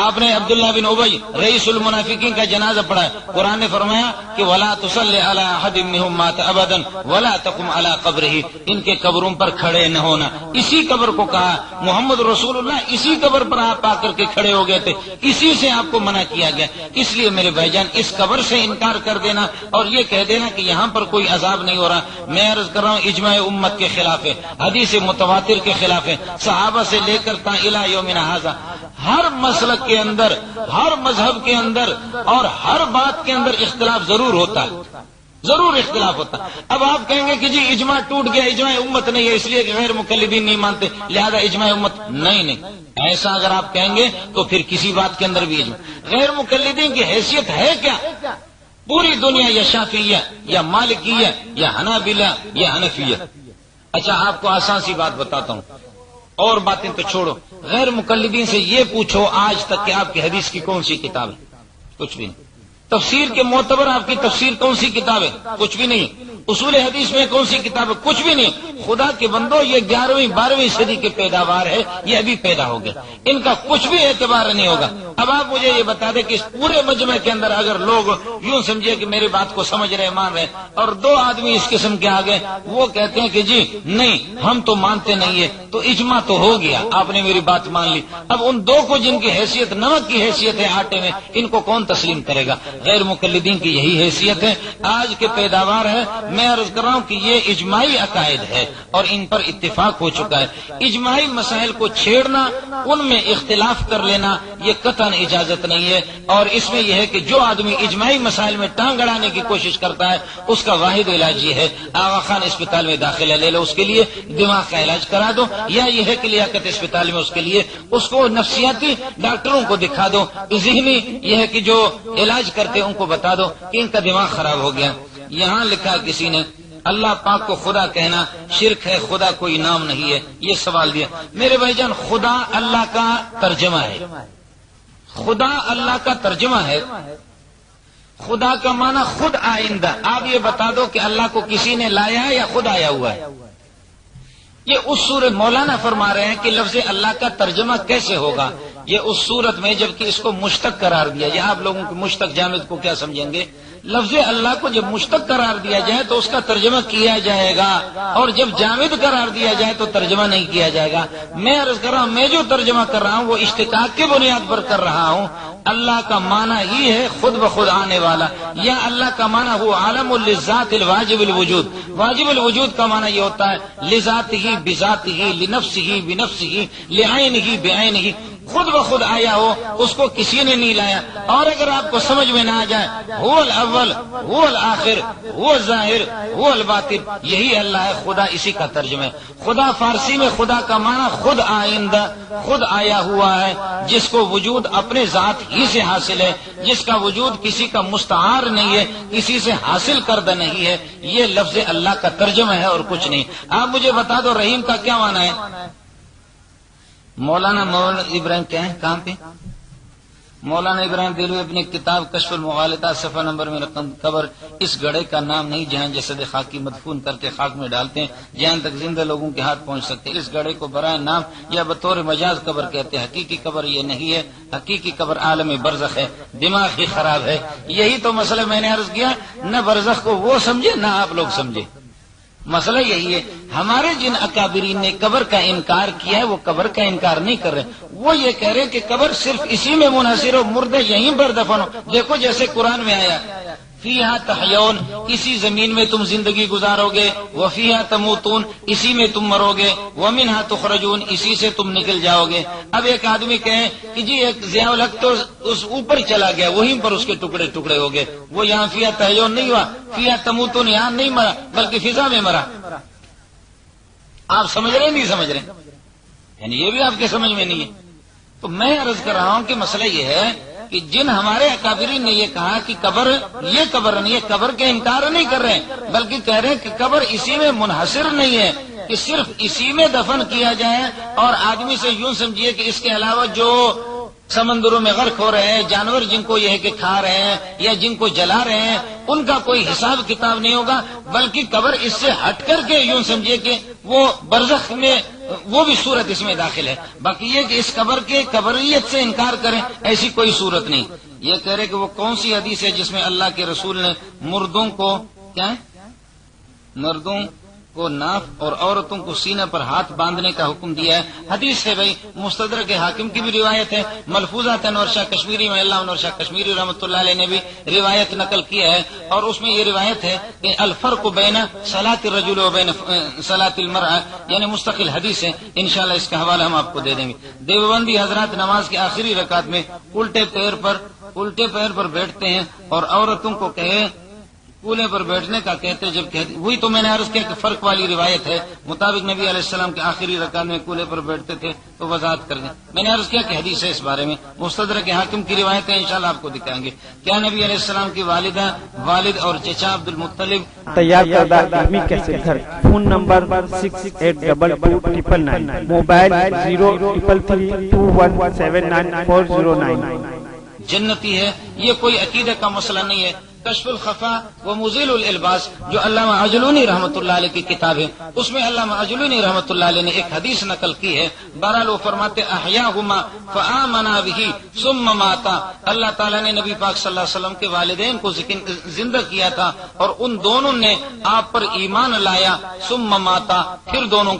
آپ نے عبداللہ بن ابی رئیس المنافقین کا جنازہ پڑھا ہے، قرآن نے فرمایا کہ ولا تصلی علی احد منهم مات ابدا ولا تقم علی قبره، ان کے قبروں پر کھڑے نہ ہونا۔ اسی قبر کو کہا محمد رسول اللہ، اسی قبر پر آپ آ کر کے کھڑے ہو گئے تھے، اسی سے آپ کو منع کیا گیا۔ اس لیے میرے بھائی جان اس قبر سے انکار کر دینا اور یہ کہہ دینا کہ یہاں پر کوئی عذاب نہیں ہو رہا، میں عرض کر رہا ہوں اجماع امت کے خلاف ہے، حدیث متواتر کے خلاف ہے، صحابہ سے لے کر تا الی یومنا ھذا ہر مسلک کے اندر، ہر مذہب کے اندر اور ہر بات کے اندر اختلاف ضرور ہوتا ہے، ضرور اختلاف ہوتا ہے۔ اب آپ کہیں گے کہ جی اجماع ٹوٹ گیا، اجماع امت نہیں ہے اس لیے کہ غیر مقلدین نہیں مانتے لہذا اجماع امت نہیں، ایسا اگر آپ کہیں گے تو پھر کسی بات کے اندر بھی اجماع۔ غیر مقلدین کی حیثیت ہے کیا؟ پوری دنیا یا شافعیہ یا مالکیہ یا حنابلہ یا حنفیہ۔ اچھا آپ کو آسان سی بات بتاتا ہوں، اور باتیں تو چھوڑو، غیر مقلدین سے یہ پوچھو آج تک کہ آپ کی حدیث کی کون سی کتاب ہے؟ کچھ بھی نہیں۔ تفسیر کے معتبر آپ کی تفسیر کون سی کتاب ہے؟ کچھ بھی نہیں۔ اصول حدیث میں کون سی کتاب ہے؟ کچھ بھی نہیں۔ خدا کے بندو یہ 11ویں 12ویں صدی کے پیداوار ہے، یہ ابھی پیدا ہو گیا، ان کا کچھ بھی اعتبار نہیں ہوگا۔ اب آپ مجھے یہ بتا دیں کہ اس پورے مجمع کے اندر اگر لوگ یوں سمجھے کہ میری بات کو سمجھ رہے مان رہے اور 2 آدمی اس قسم کے آگے وہ کہتے ہیں کہ جی نہیں ہم تو مانتے نہیں ہے، تو اجماع تو ہو گیا، آپ نے میری بات مان لی۔ اب ان 2 کو جن کی حیثیت نمک کی حیثیت ہے آٹے میں، ان کو کون تسلیم کرے گا؟ غیر مقلدین کی یہی حیثیت ہے، آج کے پیداوار ہے۔ میں عرض کر رہا ہوں کہ یہ اجماعی عقائد ہے اور ان پر اتفاق ہو چکا ہے۔ اجماعی مسائل کو چھیڑنا، ان میں اختلاف کر لینا یہ قطعاً اجازت نہیں ہے، اور اس میں یہ ہے کہ جو آدمی اجماعی مسائل میں ٹانگ اڑانے کی کوشش کرتا ہے اس کا واحد علاج یہ ہے آغا خان اسپتال میں داخلہ لے لو، اس کے لیے دماغ کا علاج کرا دو، یا یہ ہے کہ لیاقت اسپتال میں اس کے لیے اس کو نفسیاتی ڈاکٹروں کو دکھا دو، ذہنی یہ ہے کہ جو علاج کرتے ان کو بتا دو کہ ان کا دماغ خراب ہو گیا۔ یہاں لکھا کسی نے اللہ پاک کو خدا کہنا شرک ہے، خدا کوئی نام نہیں ہے، یہ سوال دیا۔ میرے بھائی جان خدا اللہ کا ترجمہ ہے، خدا اللہ کا ترجمہ ہے، خدا کا معنی خود آئندہ۔ آپ یہ بتا دو کہ اللہ کو کسی نے لایا ہے یا خود آیا ہوا ہے؟ یہ اس صورت مولانا فرما رہے ہیں کہ لفظ اللہ کا ترجمہ کیسے ہوگا؟ یہ اس صورت میں جبکہ اس کو مشتق قرار دیا جائے۔ آپ لوگوں کے مشتق جامد کو کیا سمجھیں گے؟ لفظ اللہ کو جب مشتق قرار دیا جائے تو اس کا ترجمہ کیا جائے گا، اور جب جامد قرار دیا جائے تو ترجمہ نہیں کیا جائے گا۔ میں عرض کر رہا ہوں میں جو ترجمہ کر رہا ہوں وہ اشتقاق کی بنیاد پر کر رہا ہوں۔ اللہ کا معنی ہی ہے خود بخود آنے والا، یا اللہ کا معنی وہ عالم للذات الواجب الوجود۔ واجب الوجود کا معنی یہ ہوتا ہے لذات ہی بذات ہی لنفس ہی بنفس ہی لعین ہی بعین ہی، خود بخود آیا ہو، اس کو کسی نے نہیں لایا۔ اور اگر آپ کو سمجھ میں نہ آ جائے هو الاول هو الآخر هو الظاہر هو الباطن، یہی اللہ ہے، خدا اسی کا ترجمہ ہے۔ خدا فارسی میں خدا کا معنی خود آئندہ، خود آیا ہوا ہے، جس کو وجود اپنے ذات ہی سے حاصل ہے، جس کا وجود کسی کا مستعار نہیں ہے، کسی سے حاصل کردہ نہیں ہے، یہ لفظ اللہ کا ترجمہ ہے اور کچھ نہیں۔ آپ مجھے بتا دو رحیم کا کیا معنی ہے؟ مولانا ابراہیم کیا ہے کہاں پہ؟ مولانا ابراہیم دہلوی اپنی کتاب کشف المغالطہ صفحہ نمبر میں رقم قبر اس گڑھے کا نام نہیں جہاں جسد خاکی مدفون کر کے خاک میں ڈالتے ہیں، جہاں تک زندہ لوگوں کے ہاتھ پہنچ سکتے ہیں، اس گڑھے کو برائے نام یا بطور مجاز قبر کہتے ہیں۔ حقیقی قبر یہ نہیں ہے، حقیقی قبر عالم برزخ ہے، دماغ ہی خراب ہے۔ یہی تو مسئلہ میں نے عرض کیا، نہ برزخ کو وہ سمجھے نہ آپ لوگ سمجھے، مسئلہ یہی ہے۔ ہمارے جن اکابرین نے قبر کا انکار کیا ہے وہ قبر کا انکار نہیں کر رہے، وہ یہ کہہ رہے کہ قبر صرف اسی میں منحصر ہو، مردے یہیں پر دفن ہو۔ دیکھو جیسے قرآن میں آیا فیہا تحیون، اسی زمین میں تم زندگی گزارو گے، وفیہا تموتون، اسی میں تم مرو گے، ومنہا تخرجون، اسی سے تم نکل جاؤ گے۔ اب ایک آدمی کہے کہ جی ایک ضیاء الحق تو اس اوپر چلا گیا، وہیں پر اس کے ٹکڑے ٹکڑے ہو گئے، وہ یہاں فیہا تحیون نہیں ہوا، فیہا تموتون یہاں نہیں مرا بلکہ فضا میں مرا۔ آپ سمجھ رہے نہیں سمجھ رہے؟ یعنی یہ بھی آپ کے سمجھ میں نہیں ہے۔ تو میں عرض کر رہا ہوں کہ مسئلہ یہ ہے کہ جن ہمارے اکابرین نے یہ کہا کہ قبر یہ قبر نہیں ہے، قبر کے انکار نہیں کر رہے ہیں، بلکہ کہہ رہے ہیں کہ قبر اسی میں منحصر نہیں ہے کہ صرف اسی میں دفن کیا جائے، اور آدمی سے یوں سمجھیے کہ اس کے علاوہ جو سمندروں میں غرق ہو رہے ہیں، جانور جن کو یہ ہے کہ کھا رہے ہیں یا جن کو جلا رہے ہیں، ان کا کوئی حساب کتاب نہیں ہوگا، بلکہ قبر اس سے ہٹ کر کے یوں سمجھیے کہ وہ برزخ میں وہ بھی صورت اس میں داخل ہے۔ باقی یہ کہ اس قبر کے قبریت سے انکار کریں، ایسی کوئی صورت نہیں۔ یہ کہہ رہے کہ وہ کون سی حدیث ہے جس میں اللہ کے رسول نے مردوں کو کیا ہے؟ مردوں کو ناف اور عورتوں کو سینہ پر ہاتھ باندھنے کا حکم دیا ہے؟ حدیث ہے بھائی، مستدرک حاکم کی بھی روایت ہے، ملفوظات انور شاہ کشمیری میں اللہ انور شاہ کشمیری رحمۃ اللہ علیہ نے بھی روایت نقل کیا ہے، اور اس میں یہ روایت ہے کہ الفرق بین صلاۃ الرجل و بین صلاۃ المرأة، یعنی مستقل حدیث ہے، انشاءاللہ اس کا حوالہ ہم آپ کو دے دیں گے۔ دیوبندی حضرات نماز کی آخری رکعت میں الٹے پیر پر بیٹھتے ہیں، اور عورتوں کو کہے کولے پر بیٹھنے کا کہتے، جب کہتے وہی تو میں نے عرض کیا کہ فرق والی روایت ہے، مطابق نبی علیہ السلام کے آخری رکعت میں کولے پر بیٹھتے تھے، تو وضاحت کر دیں۔ میں نے عرض کیا کہ حدیث ہے اس بارے میں، مستدرک حاکم کی روایت ہے، انشاءاللہ آپ کو دکھائیں گے۔ کیا نبی علیہ السلام کی والدہ، والد اور چچا عبد المطلب تیار کردہ علمی کیسٹ گھر، فون نمبر 68229999، موبائل 03332179409۔ جنتی ہے، یہ کوئی عقیدہ کا مسئلہ نہیں ہے۔ کشف الخفا و مزیل الالباس جو علامہ عجلونی رحمۃ اللہ علیہ کی کتاب ہے، اس میں علامہ عجلونی رحمۃ اللہ علیہ نے ایک حدیث نقل کی ہے، بہرحال وہ فرماتے احیاہما فآمنا بہ ثم ماتا، اللہ تعالیٰ نے نبی پاک صلی اللہ علیہ وسلم کے والدین کو زندہ کیا تھا، اور ان دونوں نے آپ پر ایمان لایا، ثم ماتا، پھر دونوں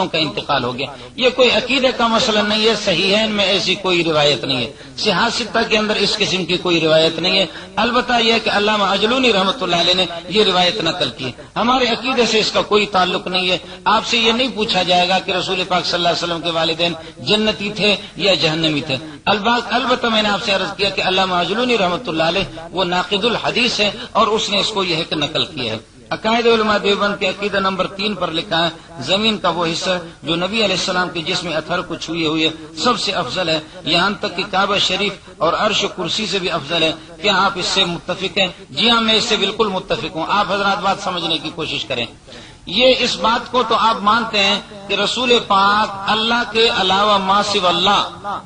کا انتقال ہو گیا۔ یہ کوئی عقیدے کا مسئلہ نہیں ہے، صحیحین میں ایسی کوئی روایت نہیں ہے، صحاح ستہ کے اندر اس قسم کی کوئی روایت نہیں ہے۔ البتہ یہ کہ علامہ عجلونی رحمۃ اللہ علیہ نے یہ روایت نقل کی، ہمارے عقیدے سے اس کا کوئی تعلق نہیں ہے۔ آپ سے یہ نہیں پوچھا جائے گا کہ رسول پاک صلی اللہ علیہ وسلم کے والدین جنتی تھے یا جہنمی تھے۔ البتہ میں نے آپ سے عرض کیا کہ علامہ عجلونی رحمۃ اللہ علیہ وہ ناقد الحدیث ہے، اور اس نے اس کو یہ ہے کہ نقل کیا ہے۔ عقائد علماء دیوبند کے عقیدہ نمبر 3 پر لکھا ہے، زمین کا وہ حصہ جو نبی علیہ السلام کے جسم اطہر کو چھوئے ہوئے سب سے افضل ہے، یہاں تک کہ کعبہ شریف اور عرش و کرسی سے بھی افضل ہے۔ کیا آپ اس سے متفق ہیں؟ جی ہاں، میں اس سے بالکل متفق ہوں۔ آپ حضرات بات سمجھنے کی کوشش کریں۔ یہ اس بات کو تو آپ مانتے ہیں کہ رسول پاک اللہ کے علاوہ ما سوى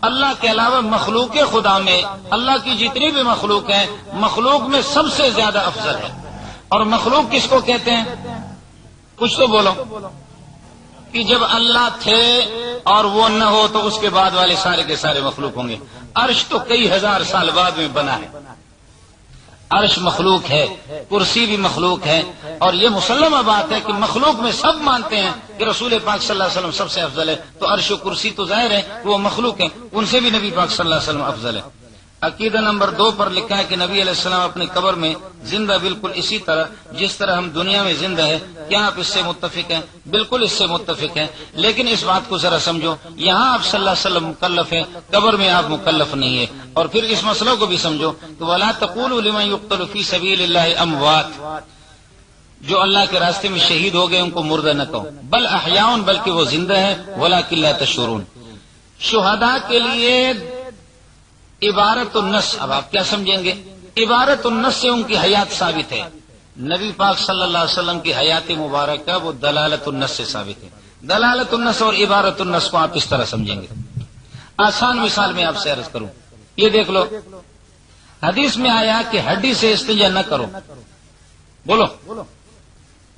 اللہ کے علاوہ مخلوق خدا میں اللہ کی جتنی بھی مخلوق ہے، مخلوق میں سب سے زیادہ افضل ہے۔ اور مخلوق کس کو کہتے ہیں؟ کچھ تو بولو۔ کہ جب اللہ تھے اور وہ نہ ہو تو اس کے بعد والے سارے کے سارے مخلوق ہوں گے۔ عرش تو کئی ہزار سال بعد میں بنا ہے، عرش مخلوق ہے، کرسی بھی مخلوق ہے، اور یہ مسلمہ بات ہے کہ مخلوق میں سب مانتے ہیں کہ رسول پاک صلی اللہ علیہ وسلم سب سے افضل ہے، تو عرش و کرسی تو ظاہر ہے وہ مخلوق ہیں، ان سے بھی نبی پاک صلی اللہ علیہ وسلم افضل ہے۔ عقیدہ نمبر 2 پر لکھا ہے کہ نبی علیہ السلام اپنی قبر میں زندہ بالکل اسی طرح جس طرح ہم دنیا میں زندہ ہے۔ کیا آپ اس سے متفق ہیں؟ بالکل اس سے متفق ہیں، لیکن اس بات کو ذرا سمجھو، یہاں آپ صلی اللہ علیہ وسلم مکلف ہیں، قبر میں آپ مکلف نہیں ہے۔ اور پھر اس مسئلہ کو بھی سمجھو کہ وَلَا تَقُولُوا لِمَن يُقْتَلُ فِي سَبِيلِ اللَّهِ أَمْوَاتٌ، جو اللہ کے راستے میں شہید ہو گئے ان کو مردہ نہ کہو، بل احیاء، بلکہ وہ زندہ ہے، وَلَٰكِن لَا تَشْعُرُونَ۔ شہداء کے لیے عبارت النص، اب آپ کیا سمجھیں گے؟ عبارت النص سے ان کی حیات ثابت ہے، نبی پاک صلی اللہ علیہ وسلم کی حیات مبارکہ وہ دلالت النص سے ثابت ہے۔ دلالت النص اور عبارت النص کو آپ اس طرح سمجھیں گے۔ آسان مثال میں آپ سے عرض کروں، یہ دیکھ لو، حدیث میں آیا کہ ہڈی سے استنجا نہ کرو، بولو،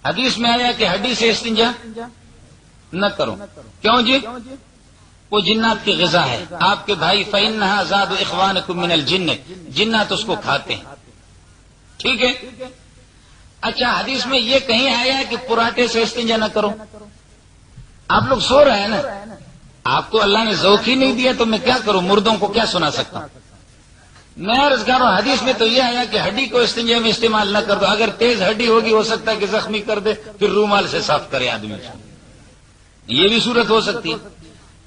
حدیث میں آیا کہ ہڈی سے استنجا نہ کرو، کیوں جی؟ وہ جنات کی غذا ہے، آپ کے بھائی فَإِنَّهَا زَادُ إِخْوَانِكُم مِّنَ الْجِنِّ، جنات اس کو کھاتے ہیں، ٹھیک ہے؟ اچھا، حدیث میں یہ کہیں آیا ہے کہ پراٹھے سے استنجا نہ کرو؟ آپ لوگ سو رہے ہیں نا، آپ کو اللہ نے ذوق ہی نہیں دیا تو میں کیا کروں؟ مردوں کو کیا سنا سکتا ہوں؟ میں عرض کر رہا ہوں، حدیث میں تو یہ آیا کہ ہڈی کو استنجا میں استعمال نہ کر دو، اگر تیز ہڈی ہوگی ہو سکتا ہے کہ زخمی کر دے، پھر رومال سے صاف کرے آدمی، یہ بھی صورت ہو سکتی ہے۔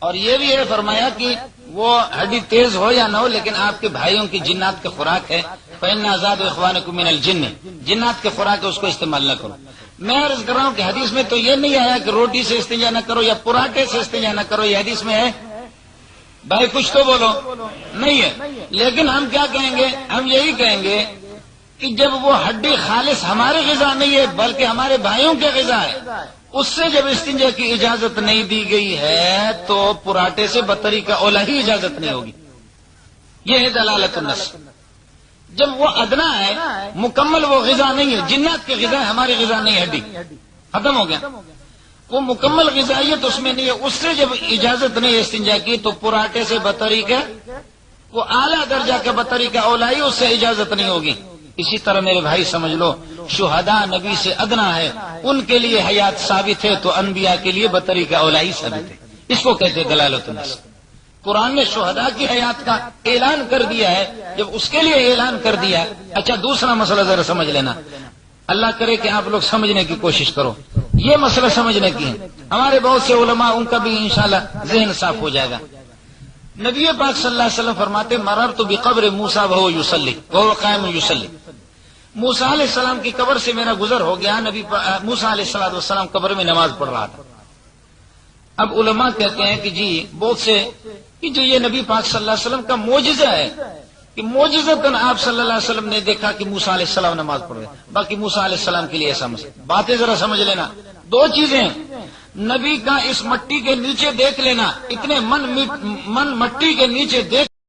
اور یہ بھی ہے فرمایا کہ وہ ہڈی تیز ہو یا نہ ہو، لیکن آپ کے بھائیوں کی جنات کی خوراک ہے، فَإِنَّهَا زَادُ إِخْوَانِكُم مِّنَ الْجِنِّ، جنات کی خوراک ہے، اس کو استعمال نہ کرو۔ میں عرض کر رہا ہوں کہ حدیث میں تو یہ نہیں آیا کہ روٹی سے استنجا نہ کرو یا پراٹھے سے استنجا نہ کرو، یہ حدیث میں ہے؟ بھائی کچھ تو بولو، نہیں ہے۔ لیکن ہم کیا کہیں گے؟ ہم یہی کہیں گے کہ جب وہ ہڈی خالص ہماری غذا نہیں ہے بلکہ ہمارے بھائیوں کی غذا ہے، اس سے جب استنجا کی اجازت نہیں دی گئی ہے تو پراٹھے سے بطری کا اولا ہی اجازت نہیں ہوگی۔ یہ ہے دلالت النص. جب وہ ادنا ہے مکمل وہ غذا نہیں ہے، جنات کی غذا ہے، ہماری غذا نہیں ہے، ہڈی ختم ہو گیا. وہ مکمل غذائیت اس میں نہیں ہے. اس سے جب اجازت نہیں استنجا کی تو پراٹھے سے بطریق ہے وہ اعلیٰ درجہ کے بطریق اولائی، اس سے اجازت نہیں ہوگی. اسی طرح میرے بھائی سمجھ لو، شہداء نبی سے ادنا ہے، ان کے لیے حیات ثابت ہے تو انبیاء کے لیے بطریق اولائی ثابت ہے. اس کو کہتے ہیں دلالت النص. قرآن نے شہداء کی حیات کا اعلان کر دیا ہے، جب اس کے لیے اعلان کر دیا. اچھا دوسرا مسئلہ ذرا سمجھ لینا، اللہ کرے کہ آپ لوگ سمجھنے کی کوشش کرو، یہ مسئلہ سمجھنے کی ہے. ہمارے بہت سے علماء ان کا بھی انشاءاللہ ذہن صاف ہو جائے گا. نبی پاک صلی اللہ علیہ وسلم فرماتے مررت بقبر موسیٰ وہو یصلی وہو قائم یصلی. موسیٰ علیہ السلام کی قبر سے میرا گزر ہو گیا، نبی موسیٰ علیہ السلام قبر میں نماز پڑھ رہا تھا. اب علماء کہتے ہیں کہ جی بہت سے کہ جو یہ نبی پاک صلی اللہ علیہ وسلم کا معجزہ ہے کہ معجزتاً آپ صلی اللہ علیہ وسلم نے دیکھا کہ موسیٰ علیہ السلام نماز پڑھ رہے. باقی موسیٰ علیہ السلام کے لیے ایسا مسئلہ. باتیں ذرا سمجھ لینا، دو چیزیں، نبی کا اس مٹی کے نیچے دیکھ لینا، اتنے من مٹی کے نیچے دیکھ